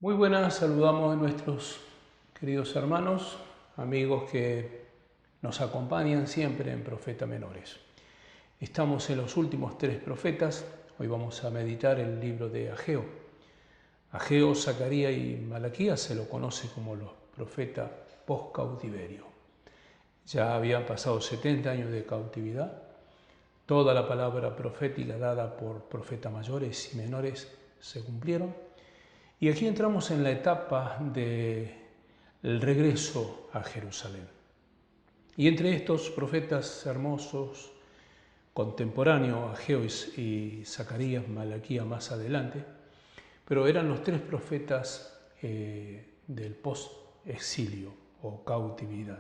Muy buenas, saludamos a nuestros queridos hermanos, amigos que nos acompañan siempre en Profeta Menores. Estamos en los últimos tres profetas, hoy vamos a meditar el libro de Ageo. Ageo, Zacarías y Malaquías se lo conoce como los profetas post-cautiverio. Ya habían pasado 70 años de cautividad, toda la palabra profética dada por profetas mayores y menores se cumplieron. Y aquí entramos en la etapa del regreso a Jerusalén. Y entre estos profetas hermosos, contemporáneos, Ageo y Zacarías, Malaquías más adelante, pero eran los tres profetas del post-exilio o cautividad.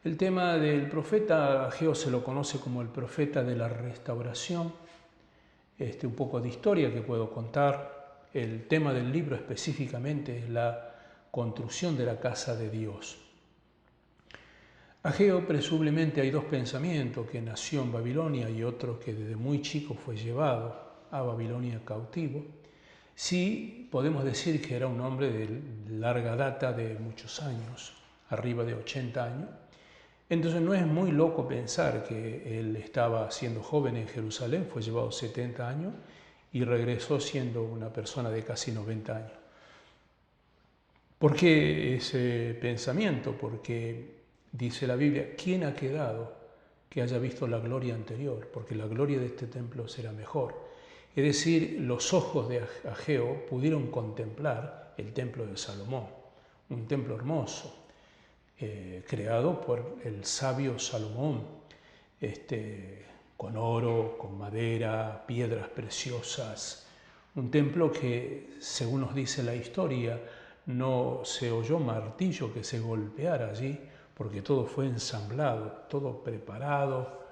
El tema del profeta Ageo se lo conoce como el profeta de la restauración. Un poco de historia que puedo contar. El tema del libro específicamente es la construcción de la casa de Dios. Ageo presumiblemente hay dos pensamientos, que nació en Babilonia y otro que desde muy chico fue llevado a Babilonia cautivo. Sí podemos decir que era un hombre de larga data, de muchos años, arriba de 80 años. Entonces no es muy loco pensar que él estaba siendo joven en Jerusalén, fue llevado 70 años y regresó siendo una persona de casi 90 años. ¿Por qué ese pensamiento? Porque dice la Biblia, ¿quién ha quedado que haya visto la gloria anterior? Porque la gloria de este templo será mejor. Es decir, los ojos de Ageo pudieron contemplar el templo de Salomón, un templo hermoso, creado por el sabio Salomón, con oro, con madera, piedras preciosas. Un templo que, según nos dice la historia, no se oyó martillo que se golpeara allí, porque todo fue ensamblado, todo preparado,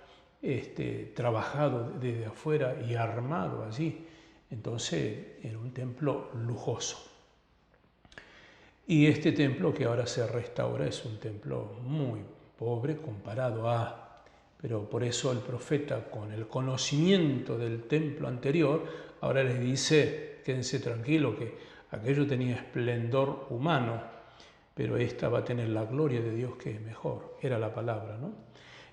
trabajado desde afuera y armado allí. Entonces era un templo lujoso. Y este templo que ahora se restaura es un templo muy pobre comparado a... Pero por eso el profeta, con el conocimiento del templo anterior, ahora les dice, quédense tranquilos, que aquello tenía esplendor humano, pero esta va a tener la gloria de Dios que es mejor, era la palabra, ¿no?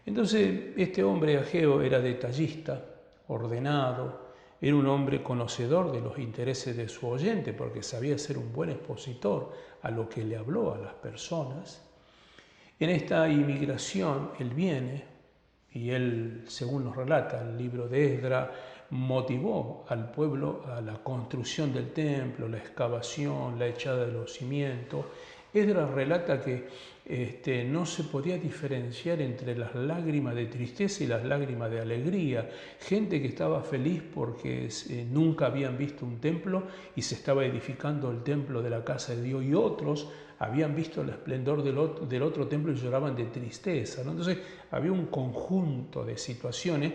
Entonces este hombre Ageo era detallista, ordenado, era un hombre conocedor de los intereses de su oyente, porque sabía ser un buen expositor a lo que le habló a las personas. En esta inmigración él viene, y él, según nos relata el libro de Esdras, motivó al pueblo a la construcción del templo, la excavación, la echada de los cimientos. Esdras relata que no se podía diferenciar entre las lágrimas de tristeza y las lágrimas de alegría. Gente que estaba feliz porque nunca habían visto un templo y se estaba edificando el templo de la casa de Dios, y otros habían visto el esplendor del otro templo y lloraban de tristeza, ¿no? Entonces había un conjunto de situaciones,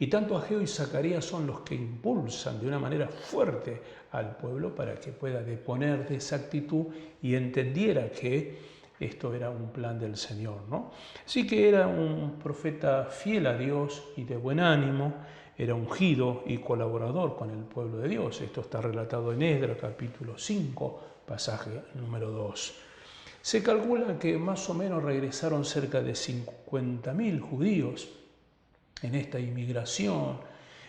y tanto Ageo y Zacarías son los que impulsan de una manera fuerte al pueblo para que pueda deponer de esa actitud y entendiera que esto era un plan del Señor, ¿no? Así que era un profeta fiel a Dios y de buen ánimo, era ungido y colaborador con el pueblo de Dios. Esto está relatado en Esdras capítulo 5, pasaje número 2. Se calcula que más o menos regresaron cerca de 50.000 judíos en esta inmigración.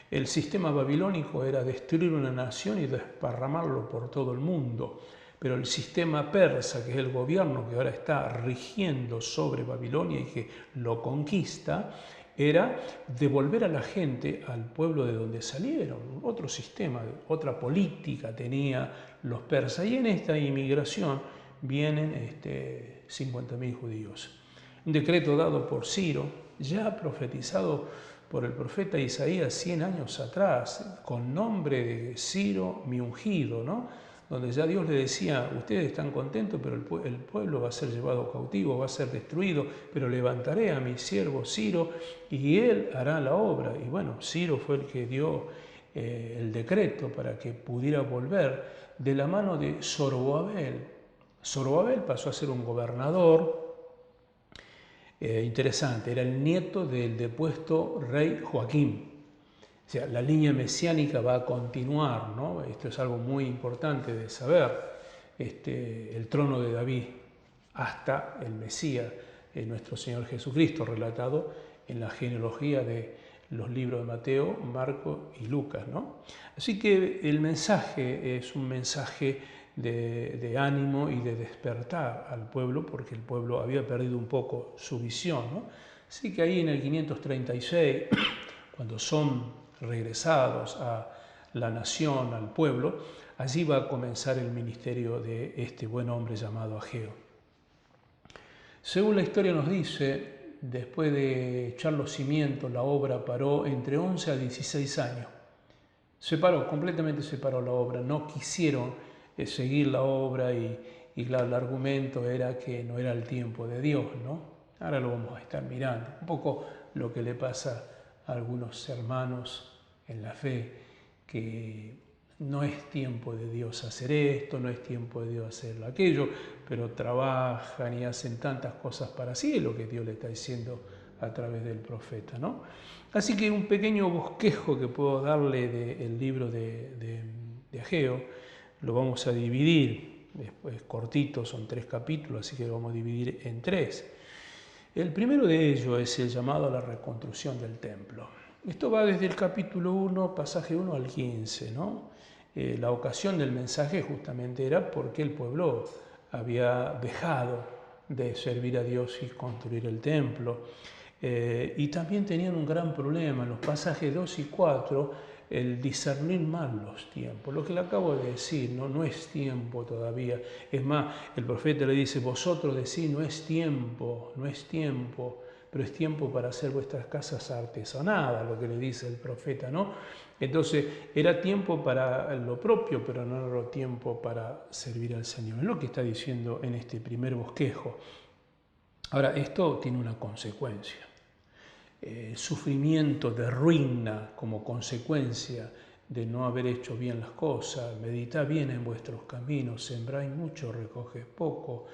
El sistema babilónico era destruir una nación y desparramarlo por todo el mundo. Pero el sistema persa, que es el gobierno que ahora está rigiendo sobre Babilonia y que lo conquista, era devolver a la gente al pueblo de donde salieron. Otro sistema, otra política tenía los persas. Y en esta inmigración vienen 50.000 judíos. Un decreto dado por Ciro, ya profetizado por el profeta Isaías 100 años atrás, con nombre de Ciro mi ungido, ¿no? Donde ya Dios le decía, ustedes están contentos, pero el pueblo va a ser llevado cautivo, va a ser destruido, pero levantaré a mi siervo Ciro y él hará la obra. Y bueno, Ciro fue el que dio el decreto para que pudiera volver de la mano de Zorobabel. Zorobabel pasó a ser un gobernador interesante, era el nieto del depuesto rey Joaquín. O sea, la línea mesiánica va a continuar, ¿no? Esto es algo muy importante de saber. el trono de David hasta el Mesías, nuestro Señor Jesucristo, relatado en la genealogía de los libros de Mateo, Marcos y Lucas, ¿no? Así que el mensaje es un mensaje de ánimo y de despertar al pueblo, porque el pueblo había perdido un poco su visión, ¿no? Así que ahí en el 536, cuando son regresados a la nación, al pueblo, allí va a comenzar el ministerio de este buen hombre llamado Ageo. Según la historia nos dice, después de echar los cimientos, la obra paró entre 11 a 16 años. Completamente se paró la obra. No quisieron seguir la obra y claro, el argumento era que no era el tiempo de Dios, ¿no? Ahora lo vamos a estar mirando. Un poco lo que le pasa a algunos hermanos en la fe, que no es tiempo de Dios hacer esto, no es tiempo de Dios hacer aquello, pero trabajan y hacen tantas cosas para sí, es lo que Dios le está diciendo a través del profeta, ¿no? Así que un pequeño bosquejo que puedo darle del libro de Ageo, lo vamos a dividir, después cortito, son 3 capítulos, así que lo vamos a dividir en 3. El primero de ellos es el llamado a la reconstrucción del templo. Esto va desde el capítulo 1, pasaje 1 al 15, ¿no? La ocasión del mensaje justamente era porque el pueblo había dejado de servir a Dios y construir el templo. Y también tenían un gran problema en los pasajes 2 y 4, el discernir mal los tiempos. Lo que le acabo de decir, no es tiempo todavía. Es más, el profeta le dice, vosotros decís, no es tiempo, pero es tiempo para hacer vuestras casas artesonadas, lo que le dice el profeta, ¿no? Entonces, era tiempo para lo propio, pero no era tiempo para servir al Señor. Es lo que está diciendo en este primer bosquejo. Ahora, esto tiene una consecuencia. Sufrimiento de ruina como consecuencia de no haber hecho bien las cosas. Meditad bien en vuestros caminos, sembráis mucho, recogéis poco,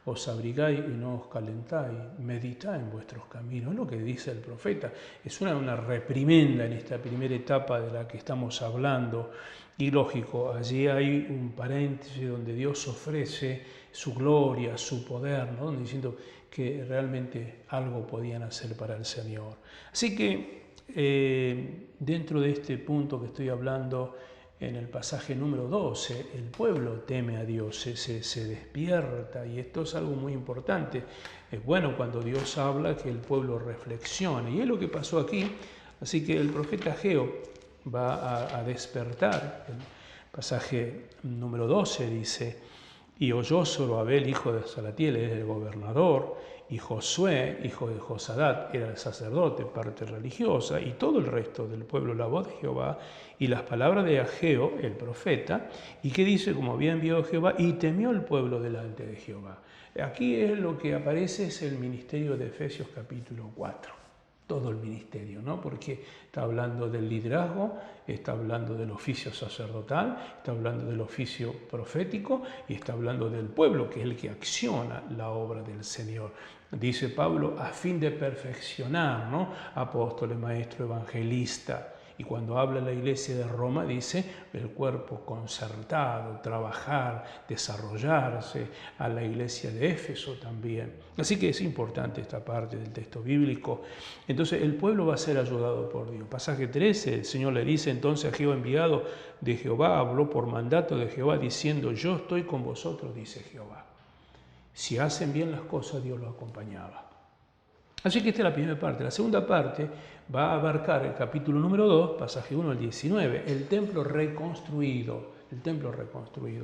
os abrigáis y no os calentáis, meditad en vuestros caminos. Es lo que dice el profeta. Es una reprimenda en esta primera etapa de la que estamos hablando. Y lógico, allí hay un paréntesis donde Dios ofrece su gloria, su poder, ¿no? Diciendo que realmente algo podían hacer para el Señor. Así que dentro de este punto que estoy hablando, en el pasaje número 12, el pueblo teme a Dios, se despierta, y esto es algo muy importante. Es bueno cuando Dios habla que el pueblo reflexione, y es lo que pasó aquí. Así que el profeta Ageo va a despertar. El pasaje número 12 dice, y oyó Zorobabel, hijo de Salatiel, era el gobernador, y Josué, hijo de Josadat, era el sacerdote, parte religiosa, y todo el resto del pueblo la voz de Jehová y las palabras de Ageo, el profeta, y que dice, como había enviado Jehová, y temió el pueblo delante de Jehová. Aquí es lo que aparece, es el ministerio de Efesios capítulo 4. Todo el ministerio, ¿no? Porque está hablando del liderazgo, está hablando del oficio sacerdotal, está hablando del oficio profético y está hablando del pueblo, que es el que acciona la obra del Señor. Dice Pablo, a fin de perfeccionar, ¿no? Apóstoles, maestro, evangelista. Y cuando habla la iglesia de Roma, dice el cuerpo concertado, trabajar, desarrollarse, a la iglesia de Éfeso también. Así que es importante esta parte del texto bíblico. Entonces el pueblo va a ser ayudado por Dios. Pasaje 13, el Señor le dice entonces a Jehová enviado de Jehová, habló por mandato de Jehová diciendo, yo estoy con vosotros, dice Jehová. Si hacen bien las cosas, Dios los acompañaba. Así que esta es la primera parte. La segunda parte va a abarcar el capítulo número 2, pasaje 1 al 19, el templo reconstruido,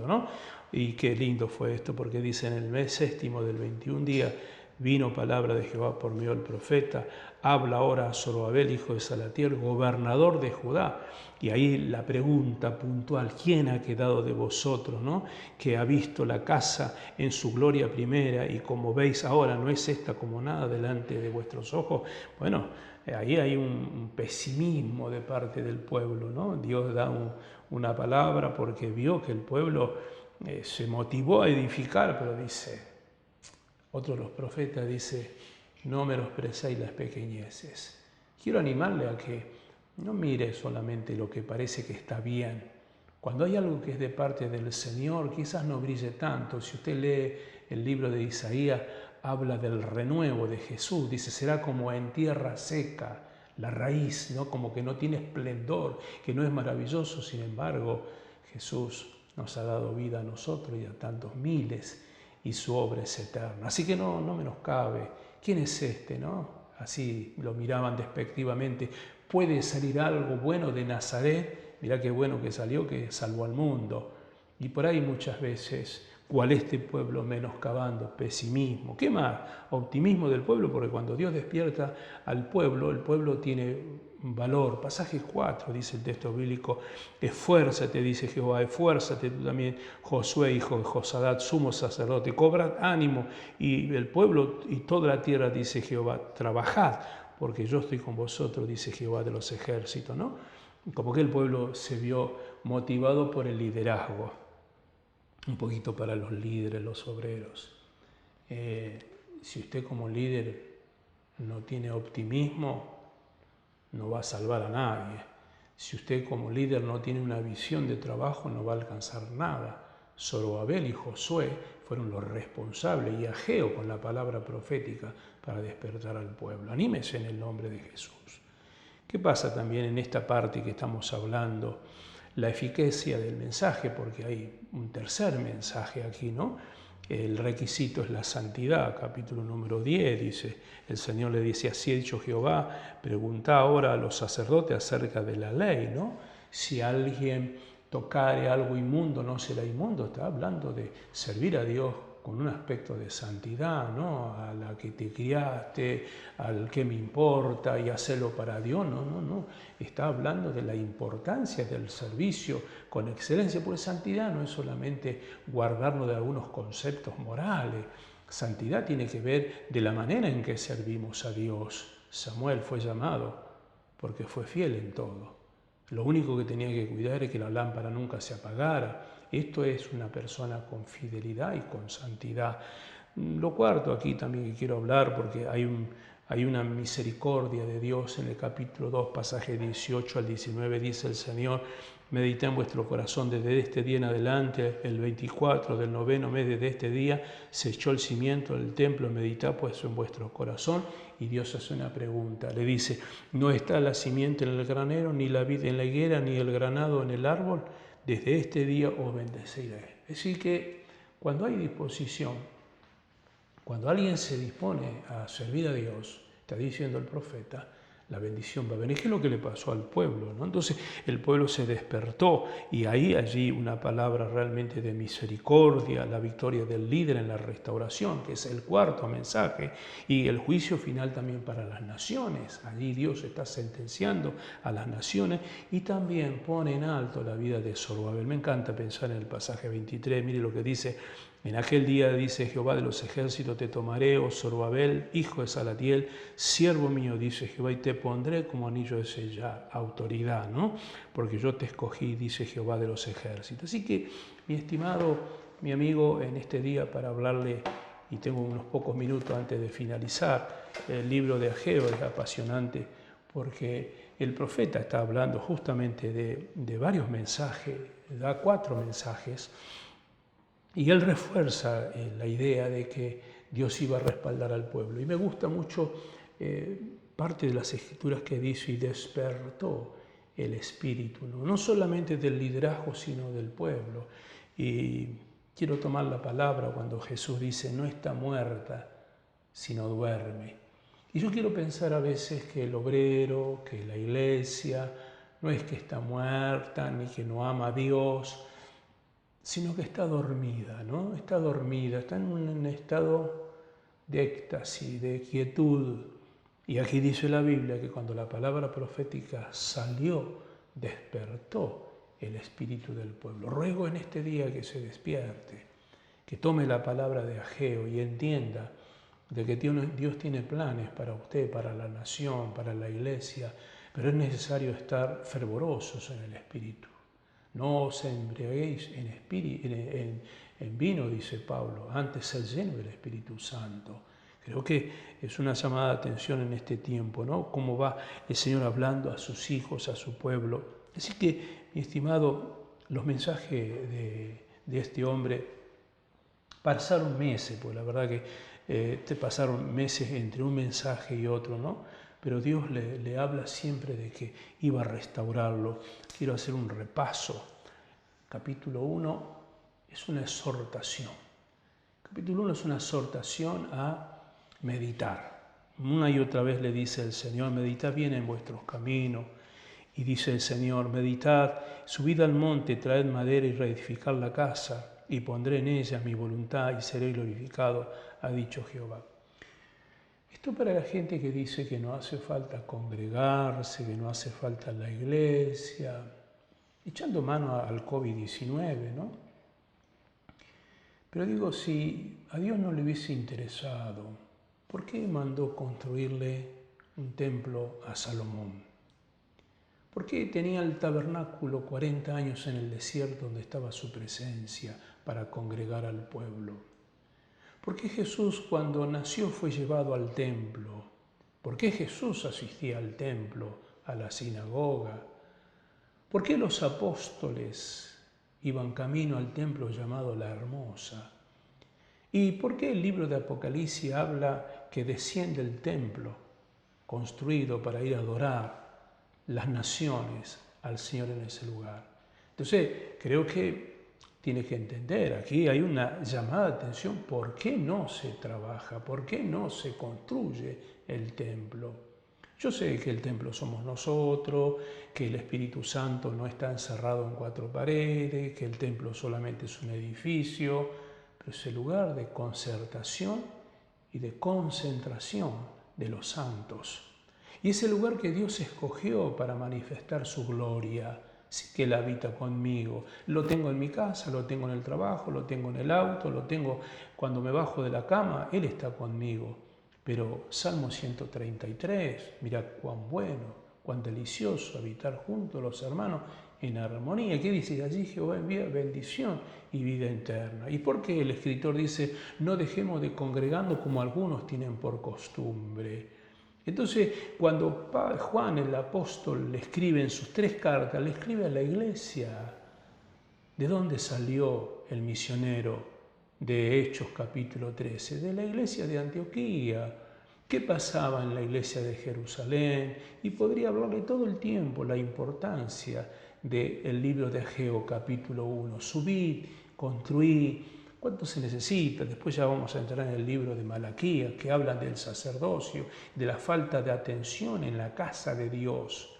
¿no? Y qué lindo fue esto, porque dice en el mes séptimo del 21 día, vino palabra de Jehová por medio del profeta, habla ahora a Zorobabel, hijo de Salatiel, gobernador de Judá. Y ahí la pregunta puntual, ¿quién ha quedado de vosotros, ¿no? Que ha visto la casa en su gloria primera y como veis ahora no es esta como nada delante de vuestros ojos? Bueno, ahí hay un pesimismo de parte del pueblo, ¿no? Dios da una palabra porque vio que el pueblo se motivó a edificar, pero dice, otro de los profetas dice, no menosprecéis las pequeñeces. Quiero animarle a que no mire solamente lo que parece que está bien Cuando hay algo que es de parte del Señor, quizás no brille tanto. Si usted lee el libro de Isaías, habla del renuevo de Jesús. Dice, será como en tierra seca, la raíz, ¿no? Como que no tiene esplendor, que no es maravilloso. Sin embargo, Jesús nos ha dado vida a nosotros y a tantos miles, y su obra es eterna. Así que no menoscabe. ¿Quién es este, no? Así lo miraban despectivamente. ¿Puede salir algo bueno de Nazaret? Mirá qué bueno que salió, que salvó al mundo. Y por ahí muchas veces, ¿cuál este pueblo menoscabando? Pesimismo. ¿Qué más? Optimismo del pueblo, porque cuando Dios despierta al pueblo, el pueblo tiene valor. Pasaje 4, dice el texto bíblico, esfuérzate, dice Jehová, esfuérzate tú también, Josué, hijo de Josadat, sumo sacerdote, cobrad ánimo, y el pueblo y toda la tierra, dice Jehová, trabajad, porque yo estoy con vosotros, dice Jehová de los ejércitos, ¿no? Como que el pueblo se vio motivado por el liderazgo, un poquito para los líderes, los obreros. Si usted como líder no tiene optimismo, no va a salvar a nadie. Si usted como líder no tiene una visión de trabajo, no va a alcanzar nada. Zorobabel y Josué fueron los responsables, y Ageo con la palabra profética para despertar al pueblo. Anímese en el nombre de Jesús. ¿Qué pasa también en esta parte que estamos hablando? La eficacia del mensaje, porque hay un tercer mensaje aquí, ¿no? El requisito es la santidad, capítulo número 10, dice, el Señor le dice, así ha dicho Jehová, pregunta ahora a los sacerdotes acerca de la ley, ¿no? Si alguien tocare algo inmundo, no será inmundo, está hablando de servir a Dios con un aspecto de santidad, ¿no? A la que te criaste, al que me importa y hacerlo para Dios, no. Está hablando de la importancia del servicio con excelencia, porque santidad no es solamente guardarnos de algunos conceptos morales. Santidad tiene que ver de la manera en que servimos a Dios. Samuel fue llamado porque fue fiel en todo. Lo único que tenía que cuidar es que la lámpara nunca se apagara. Esto es una persona con fidelidad y con santidad. Lo cuarto aquí también que quiero hablar, porque hay una misericordia de Dios en el capítulo 2, pasaje 18 al 19, dice el Señor, medita en vuestro corazón desde este día en adelante, el 24 del noveno mes de este día, se echó el cimiento del templo, meditad pues en vuestro corazón, y Dios hace una pregunta, le dice, ¿no está la simiente en el granero, ni la vid en la higuera, ni el granado en el árbol? Desde este día os bendeciré. Es decir que cuando hay disposición, cuando alguien se dispone a servir a Dios, está diciendo el profeta, la bendición va a venir. ¿Qué es lo que le pasó al pueblo, ¿no? Entonces el pueblo se despertó y allí una palabra realmente de misericordia, la victoria del líder en la restauración, que es el cuarto mensaje, y el juicio final también para las naciones. Allí Dios está sentenciando a las naciones y también pone en alto la vida de Zorobabel. Me encanta pensar en el pasaje 23, mire lo que dice. En aquel día, dice Jehová de los ejércitos, te tomaré, oh Zorobabel, hijo de Salatiel, siervo mío, dice Jehová, y te pondré como anillo de sellar, autoridad, ¿no? Porque yo te escogí, dice Jehová de los ejércitos. Así que, mi estimado, mi amigo, en este día para hablarle, y tengo unos pocos minutos antes de finalizar, el libro de Ageo es apasionante porque el profeta está hablando justamente de varios mensajes, da 4 mensajes, y él refuerza la idea de que Dios iba a respaldar al pueblo. Y me gusta mucho parte de las escrituras que dice, y despertó el espíritu, no solamente del liderazgo, sino del pueblo. Y quiero tomar la palabra cuando Jesús dice, no está muerta, sino duerme. Y yo quiero pensar a veces que el obrero, que la iglesia, no es que está muerta, ni que no ama a Dios, sino que está dormida, ¿no? Está dormida, está en un estado de éxtasis, de quietud. Y aquí dice la Biblia que cuando la palabra profética salió, despertó el espíritu del pueblo. Ruego en este día que se despierte, que tome la palabra de Ageo y entienda de que Dios tiene planes para usted, para la nación, para la iglesia, pero es necesario estar fervorosos en el espíritu. No os embriaguéis en vino, dice Pablo, antes ser lleno del Espíritu Santo. Creo que es una llamada de atención en este tiempo, ¿no? Cómo va el Señor hablando a sus hijos, a su pueblo. Así que, mi estimado, los mensajes de este hombre pasaron meses, pues la verdad que te pasaron meses entre un mensaje y otro, ¿no? Pero Dios le habla siempre de que iba a restaurarlo. Quiero hacer un repaso. Capítulo 1 es una exhortación. Capítulo 1 es una exhortación a meditar. Una y otra vez le dice el Señor, meditad bien en vuestros caminos. Y dice el Señor, meditad, subid al monte, traed madera y reedificad la casa, y pondré en ella mi voluntad y seré glorificado, ha dicho Jehová. Esto para la gente que dice que no hace falta congregarse, que no hace falta la iglesia, echando mano al COVID-19, ¿no? Pero digo, si a Dios no le hubiese interesado, ¿por qué mandó construirle un templo a Salomón? ¿Por qué tenía el tabernáculo 40 años en el desierto donde estaba su presencia para congregar al pueblo? ¿Por qué Jesús cuando nació fue llevado al templo? ¿Por qué Jesús asistía al templo, a la sinagoga? ¿Por qué los apóstoles iban camino al templo llamado La Hermosa? ¿Y por qué el libro de Apocalipsis habla que desciende el templo construido para ir a adorar las naciones al Señor en ese lugar? Entonces, creo que tiene que entender, aquí hay una llamada de atención, ¿por qué no se trabaja? ¿Por qué no se construye el templo? Yo sé que el templo somos nosotros, que el Espíritu Santo no está encerrado en 4 paredes, que el templo solamente es un edificio, pero es el lugar de concertación y de concentración de los santos. Y es el lugar que Dios escogió para manifestar su gloria. Sí que Él habita conmigo. Lo tengo en mi casa, lo tengo en el trabajo, lo tengo en el auto, lo tengo cuando me bajo de la cama, Él está conmigo. Pero Salmo 133, mira cuán bueno, cuán delicioso habitar juntos los hermanos en armonía. ¿Qué dice? Allí Jehová envía bendición y vida eterna. ¿Y por qué el escritor dice, no dejemos de congregando como algunos tienen por costumbre? Entonces, cuando Juan el apóstol le escribe en sus 3 cartas, le escribe a la iglesia. ¿De dónde salió el misionero de Hechos capítulo 13? De la iglesia de Antioquía. ¿Qué pasaba en la iglesia de Jerusalén? Y podría hablarle todo el tiempo la importancia del libro de Ageo capítulo 1. Subid, construid. ¿Cuánto se necesita? Después ya vamos a entrar en el libro de Malaquías, que habla del sacerdocio, de la falta de atención en la casa de Dios.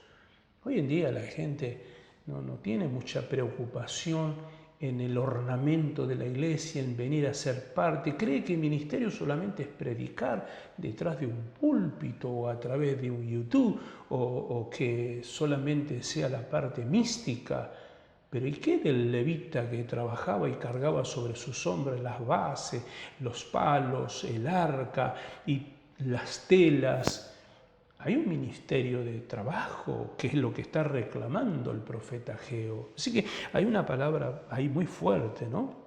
Hoy en día la gente no tiene mucha preocupación en el ornamento de la iglesia, en venir a ser parte. Cree que el ministerio solamente es predicar detrás de un púlpito o a través de un YouTube, o que solamente sea la parte mística. Pero ¿y qué del levita que trabajaba y cargaba sobre sus hombros las bases, los palos, el arca y las telas? Hay un ministerio de trabajo, que es lo que está reclamando el profeta Ageo. Así que hay una palabra ahí muy fuerte, ¿no?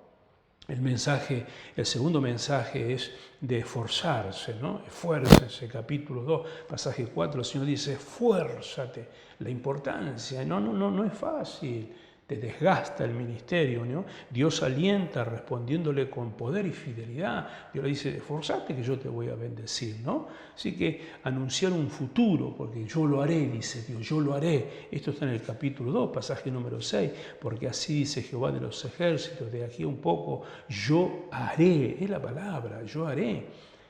El segundo mensaje es de esforzarse, ¿no? Esfuércense, capítulo 2, pasaje 4, el Señor dice, esfuérzate. La importancia, no es fácil. Te desgasta el ministerio, ¿no? Dios alienta respondiéndole con poder y fidelidad. Dios le dice, esforzate que yo te voy a bendecir, ¿no? Así que anunciar un futuro, porque yo lo haré, dice Dios, yo lo haré. Esto está en el capítulo 2, pasaje número 6, porque así dice Jehová de los ejércitos, de aquí un poco, yo haré, es la palabra, yo haré.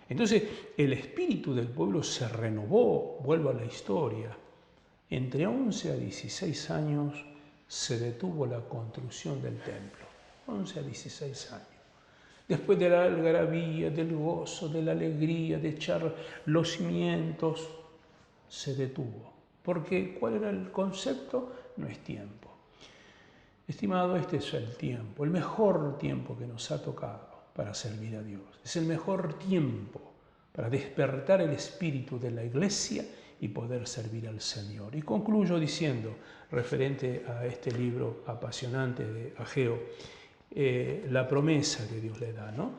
Entonces el espíritu del pueblo se renovó, vuelvo a la historia. Entre 11 a 16 años se detuvo la construcción del templo, 11 a 16 años. Después de la algarabía, del gozo, de la alegría, de echar los cimientos, se detuvo. Porque, ¿cuál era el concepto? No es tiempo. Estimado, este es el tiempo, el mejor tiempo que nos ha tocado para servir a Dios. Es el mejor tiempo para despertar el espíritu de la iglesia y poder servir al Señor. Y concluyo diciendo, referente a este libro apasionante de Ageo, la promesa que Dios le da, ¿no?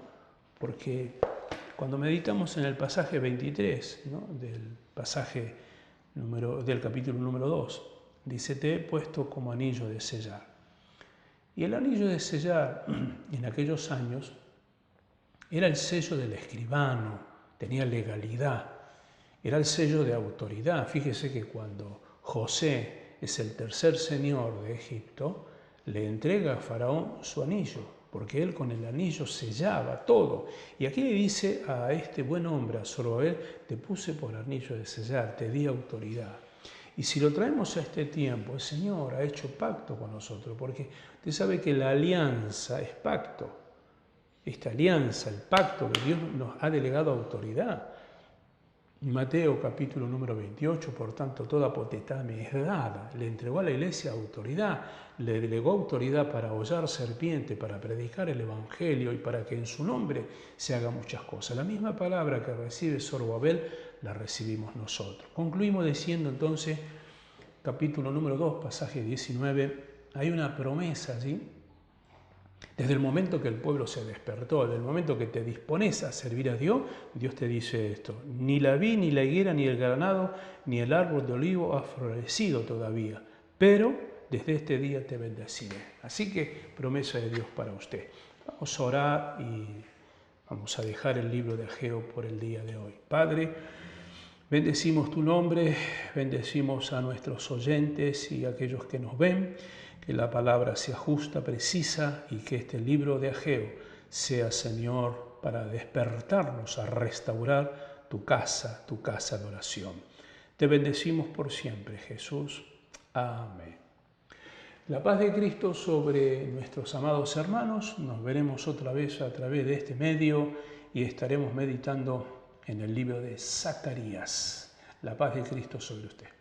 Porque cuando meditamos en el pasaje 23, ¿no? del capítulo número 2, dice, te he puesto como anillo de sellar. Y el anillo de sellar en aquellos años era el sello del escribano, tenía legalidad, era el sello de autoridad. Fíjese que cuando José es el tercer señor de Egipto, le entrega a Faraón su anillo, porque él con el anillo sellaba todo. Y aquí le dice a este buen hombre, a Zorobabel, te puse por anillo de sellar, te di autoridad. Y si lo traemos a este tiempo, el Señor ha hecho pacto con nosotros, porque usted sabe que la alianza es pacto. Esta alianza, el pacto que Dios nos ha delegado autoridad. Mateo capítulo número 28, por tanto, toda potestad me es dada. Le entregó a la iglesia autoridad, le delegó autoridad para hollar serpiente, para predicar el evangelio y para que en su nombre se hagan muchas cosas. La misma palabra que recibe Zorobabel la recibimos nosotros. Concluimos diciendo entonces, capítulo número 2, pasaje 19, hay una promesa allí. Desde el momento que el pueblo se despertó, desde el momento que te dispones a servir a Dios, Dios te dice esto: ni la vid, ni la higuera, ni el granado, ni el árbol de olivo ha florecido todavía, pero desde este día te bendeciré. Así que promesa de Dios para usted. Vamos a orar y vamos a dejar el libro de Ageo por el día de hoy. Padre, bendecimos tu nombre, bendecimos a nuestros oyentes y a aquellos que nos ven. Que la palabra sea justa, precisa y que este libro de Ageo sea, Señor, para despertarnos a restaurar tu casa de oración. Te bendecimos por siempre, Jesús. Amén. La paz de Cristo sobre nuestros amados hermanos. Nos veremos otra vez a través de este medio y estaremos meditando en el libro de Zacarías. La paz de Cristo sobre usted.